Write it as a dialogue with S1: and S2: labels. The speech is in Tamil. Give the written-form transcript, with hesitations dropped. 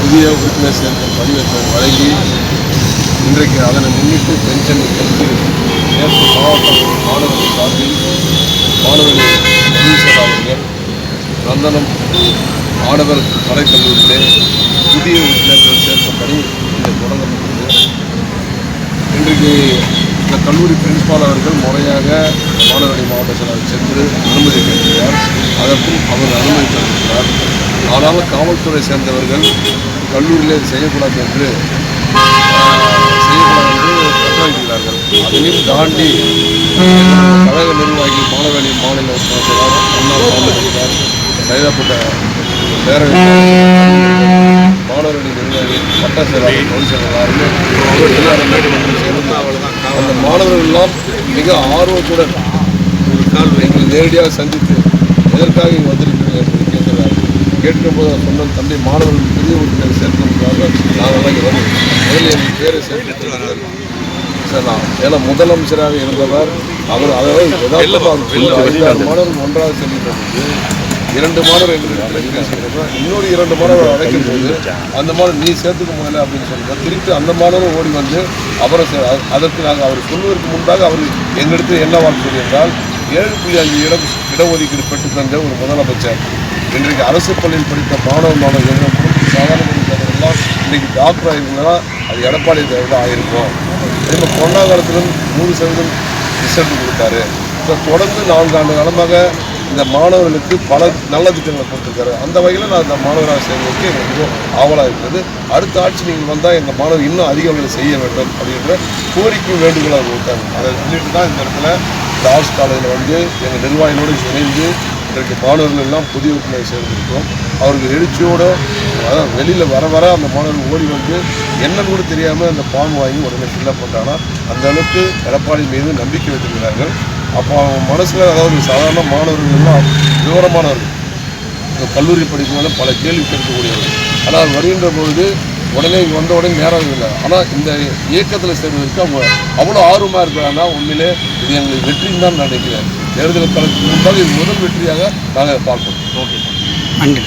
S1: புதிய உறுப்பினர் சேர்க்கும் படிவத்தை வழங்கி இன்றைக்கு அதனை முன்னிட்டு பென்ஷனை பெற்று நேற்று மாவட்ட மாணவர்கள் சார்பில் மாணவர்கள் பதிவு செயலாளர்கள் நந்தனம் ஆடவர் கலைக்கல்லூரியிலே புதிய உறுப்பினர்கள் சேர்க்கும் பணி இன்று தொடங்கப்பட்டது. இன்றைக்கு இந்த கல்லூரி பிரின்சிபால் அவர்கள் முறையாக மாணவரணி மாவட்ட செயலாளர் சென்று அனுமதி கேட்கிறார். அதற்கும் அவர் அனுமதி தந்திருக்கிறார். ஆனாலும் காவல்துறை சேர்ந்தவர்கள் கல்லூரியில் செய்யக்கூடாது என்று கட்டளையிடுகிறார்கள். அதையும் தாண்டி கழக நிர்வாகி மாணவரணி மாநில செயலாளர் முன்னாள் மாநில சைதாப்பட்ட பேரவை மாணவரணி நிர்வாகி பட்ட செயலாளர் பொது செயலாளர் அந்த மாணவர்கள் எல்லாம் மிக ஆர்வத்துடன் எங்களை நேரடியாக சந்தித்து எதற்காக இங்கே வந்திருக்கிறீர்கள் என்று கேட்கிறார்கள். கேட்கும்போது சொன்ன தம்பி மாணவர்கள் புதிய உறுப்பினர் சேர்க்கிறதுக்காக நாங்கள் இங்கே வந்து முதலில் எங்கள் பேரை சேர்க்கிறார்கள் சார். ஏன்னா முதலமைச்சராக இருந்தவர் அவர் அதாவது ஏதாவது மாணவர்கள் ஒன்றாக செல்கின்றது 2 மாணவர் இன்னொரு 2 மாணவர் அழைக்கும் போது அந்த மாணவர் நீ சேர்த்துக்க முடியல அப்படின்னு சொல்லுங்கள். திருப்பி அந்த மாணவர் ஓடி வந்து அவரை அதற்கு நாங்கள் அவர் சொல்வதற்கு முன்பாக அவர் எங்களிடத்தில் என்ன வாக்கு சொல்லியிருந்தால் 7.5 இடஒதுக்கீடு பெற்று தந்த ஒரு முதலமைச்சர் இன்றைக்கு அரசு பள்ளியில் படித்த மாணவர்கள் சாதாரண எல்லாம் இன்றைக்கு டாக்டர் ஆகிருந்தா அது எடப்பாடி தேவையில் ஆகிருக்கும். அதே மாதிரி கொரோனா காலத்திலும் 100% ரிசல்ட் கொடுத்தாரு. இப்போ தொடர்ந்து 4 ஆண்டு காலமாக இந்த மாணவர்களுக்கு பல நல்ல திட்டங்களை கொடுத்துருக்காரு. அந்த வகையில் நான் இந்த மாணவராக சேர்ந்ததுக்கு எங்களுக்கு மிகவும் ஆவலாக இருக்கிறது. அடுத்த ஆட்சி நீங்கள் வந்தால் எங்கள் மாணவர் இன்னும் அதிக வகையில் செய்ய வேண்டும் அப்படின்ற கோரிக்கை வேண்டுகோளாக கொடுத்தாங்க. அதை சொல்லிட்டு தான் இந்த இடத்துல இந்த ஆர்ட்ஸ் காலேஜில் வந்து எங்கள் நிர்வாகிகளோடு இணைந்து இன்றைக்கு மாணவர்கள் எல்லாம் புதிய உறுப்பினரை சேர்ந்திருக்கிறோம். அவர்கள் எழுச்சியோடு அதான் வெளியில் வர அந்த மாணவர்கள் ஓடி வந்து என்னன்னு கூட தெரியாமல் அந்த ஃபார்ம் வாங்கி உடனே ஃபில்லப் பண்ணாங்கன்னா அந்த அளவுக்கு எடப்பாடி மீது நம்பிக்கை வைத்திருக்கிறார்கள். அப்போ அவங்க மனசில் அதாவது சாதாரண மாணவர்கள்லாம் விவரமானவர்கள் கல்லூரி படிப்புனால பல கேள்வி கேட்கக்கூடியவர்கள். ஆனால் வருகின்ற பொழுது உடனே இங்கே வந்த உடனே நேரம் இல்லை. ஆனால் இந்த இயக்கத்தில் சேர்வதற்கு அவங்க அவ்வளோ ஆர்வமாக இருக்கிறாங்கன்னா உண்மையிலே இது எங்களுக்கு வெற்றின்னு தான் நினைக்கிறேன். தேர்தல் காலத்துக்கு முன்பாக இது முதல் வெற்றியாக நாங்கள் பார்க்கணும்.
S2: ஓகே, நன்றி.